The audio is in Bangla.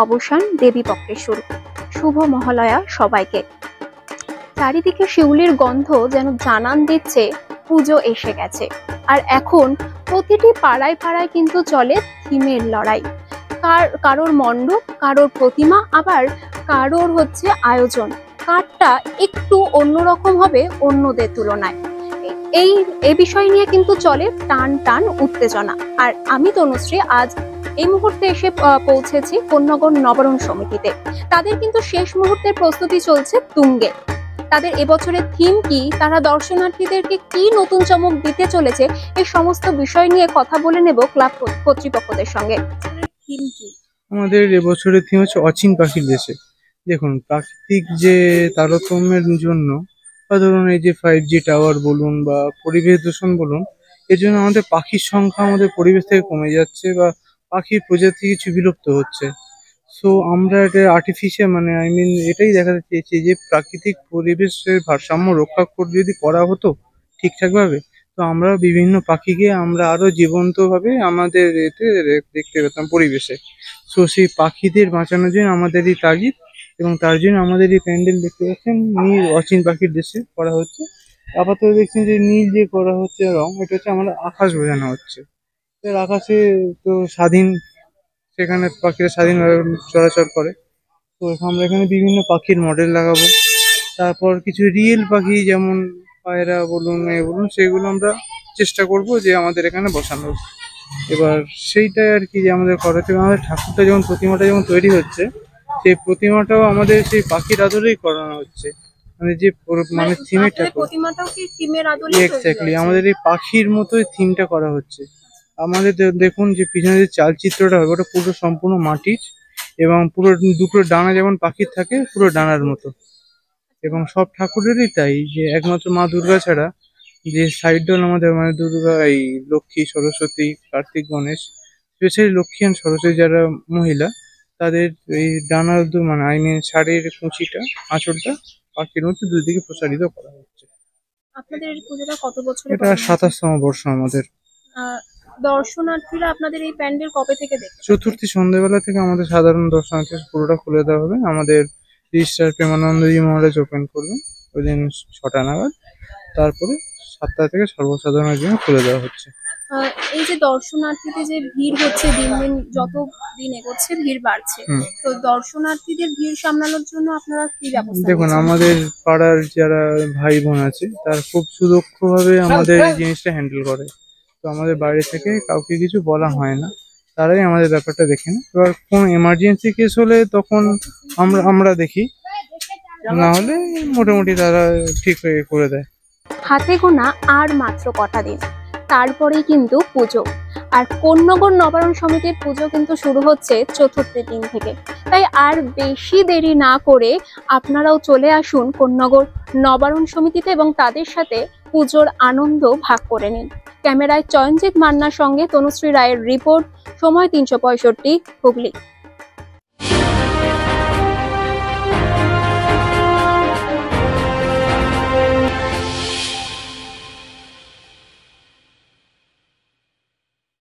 অবসান, দেবী পক্ষের শুরু। শুভ মহালয়া সবাইকে। চারিদিকে শিউলির গন্ধ যেন জানান দিচ্ছে পুজো এসে গেছে। আর এখন প্রতিটি পাড়ায় পাড়ায় কিন্তু চলে থিমের লড়াই। কারোর মণ্ডপ, কারোর প্রতিমা, আবার কারোর হচ্ছে আয়োজন কারটা একটু অন্যরকম হবে অন্যদের তুলনায়। এই বিষয় নিয়ে কিন্তু চলে টান টান উত্তেজনা। আর আমি তনুশ্রী আজ এই মুহূর্তে এসে পৌঁছেছি কোন্নগর নবারণ সমিতিতে। তাদের কিন্তু শেষ মুহূর্তের প্রস্তুতি চলছে তুঙ্গে। তাদের এবছরের থিম কি, তারা দর্শনার্থীদেরকে কি নতুন চমক দিতে চলেছে, এই সমস্ত বিষয় নিয়ে কথা বলে নেব ক্লাব কর্তৃপক্ষদের সঙ্গে। থিম কি? আমাদের এবছরের থিম হচ্ছে অচিন পাখির দেশে। দেখুন, প্রাকৃতিক যে তারতম্যের জন্য বা ধরুন এই যে 5G টাওয়ার বলুন বা পরিবেশ দূষণ বলুন, এর জন্য আমাদের পাখির সংখ্যা আমাদের পরিবেশ থেকে কমে যাচ্ছে বা পাখির প্রজাতি কিছু বিলুপ্ত হচ্ছে। সো আমরা এটা আর্টিফিশিয়াল এটাই দেখাতে চেয়েছি যে প্রাকৃতিক পরিবেশের ভারসাম্য রক্ষা করে যদি করা হতো ঠিকঠাকভাবে, তো আমরা বিভিন্ন পাখিকে আমরা আরো জীবন্তভাবে আমাদের এতে দেখতে পেতাম পরিবেশে। সো সেই পাখিদের বাঁচানোর জন্য আমাদের এই তাগিদ, এবং তার জন্য আমাদের এই প্যান্ডেল দেখতে পাচ্ছেন নীল অচিন পাখির দেশে করা হচ্ছে। আপাতত দেখছেন যে নীল যে করা হচ্ছে রং, এটা হচ্ছে আমরা আকাশ বোঝানো হচ্ছে। এর আকাশে তো স্বাধীন, সেখানে পাখিরা স্বাধীনভাবে চলাচল করে। তো আমরা এখানে বিভিন্ন পাখির মডেল লাগাবো। তারপর কিছু রিয়েল পাখি যেমন পায়রা বলুন বলুন, সেগুলো আমরা চেষ্টা করব যে আমাদের এখানে বসানোর। এবার সেইটাই আর কি যে আমাদের করাতে, আমাদের ঠাকুরটা যখন প্রতিমাটা যখন তৈরি হচ্ছে, সেই প্রতিমাটাও আমাদের সেই পাখির আদলেই করানো হচ্ছে। যে থিমের ঠাকুর, এক্স্যাক্টলি আমাদের এই পাখির মতোই থিমটা করা হচ্ছে। আমাদের দেখুন যে পিছনে যে চালচিত্রটা হবে ওটা পুরো সম্পূর্ণ মাটির, এবং পুরো দুটো ডানা যেমন পাখির থাকে পুরো ডানার মতো। এবং সব ঠাকুরেরই তাই, যে একমাত্র মা দুর্গা ছাড়া যে সাইড ডল আমাদের দুর্গা, এই লক্ষ্মী, সরস্বতী, কার্তিক, গণেশ, স্পেশালি লক্ষ্মী আর সরস্বতী যারা মহিলা, তাদের এই ডানার শাড়ির কুঁচিটা, আঁচলটা পাখির মধ্যে দুদিকে প্রসারিত করা হচ্ছে। আপনাদের এই পুজোটা কত বছর? এটা 27তম বর্ষ আমাদের। দর্শনার্থীরা আপনাদের এই প্যান্ডেল কবে থেকে দেখবে? চতুর্থী সন্ধ্যাবেলা থেকে আমাদের সাধারণ দর্শনার্থী পুরোটা খুলে দেওয়া হবে। আমাদের রেজিস্ট্রার প্রেমানন্দজি মহারাজ ওপেন করবেন ওই দিন 6টা নাগাদ। তারপরে 7টা থেকে সর্বসাধারণের জন্য খুলে দেওয়া হচ্ছে। এই যে দর্শনার্থীদের যে ভিড় হচ্ছে, দিন দিন যত দিন এগোচ্ছে ভিড় বাড়ছে, তো দর্শনার্থীদের ভিড় সামলানোর জন্য আপনারা কি ব্যবস্থা? দেখুন, আমাদের পাড়ার যারা ভাই বোন আছে তারা খুব সুদক্ষভাবে আমাদের এই জিনিসটা হ্যান্ডেল করে। তো আমাদের বাইরে থেকে কাউকে কিছু বলা হয় না, তারাই আমাদের ব্যাপারটা দেখেন। এবার কোন এমার্জেন্সি কেস হলে তখন আমরা দেখি, না হলে মোটামুটি তারা ঠিক হয়ে করে দেয়। হাতে গোনা আর মাত্র কটা দিন, তারপরেই কিন্তু পুজো। আর কোন্নগর নবারণ সমিতির পুজো কিন্তু শুরু হচ্ছে চতুর্থী দিন থেকে। তাই আর বেশি দেরি না করে আপনারাও চলে আসুন কোন্নগর নবারণ সমিতিতে এবং তাদের সাথে পুজোর আনন্দ ভাগ করে নিন। ক্যামেরায় চয়নজিৎ মান্নার সঙ্গে তনুশ্রী রায়ের রিপোর্ট, সময় 365, হুগলি।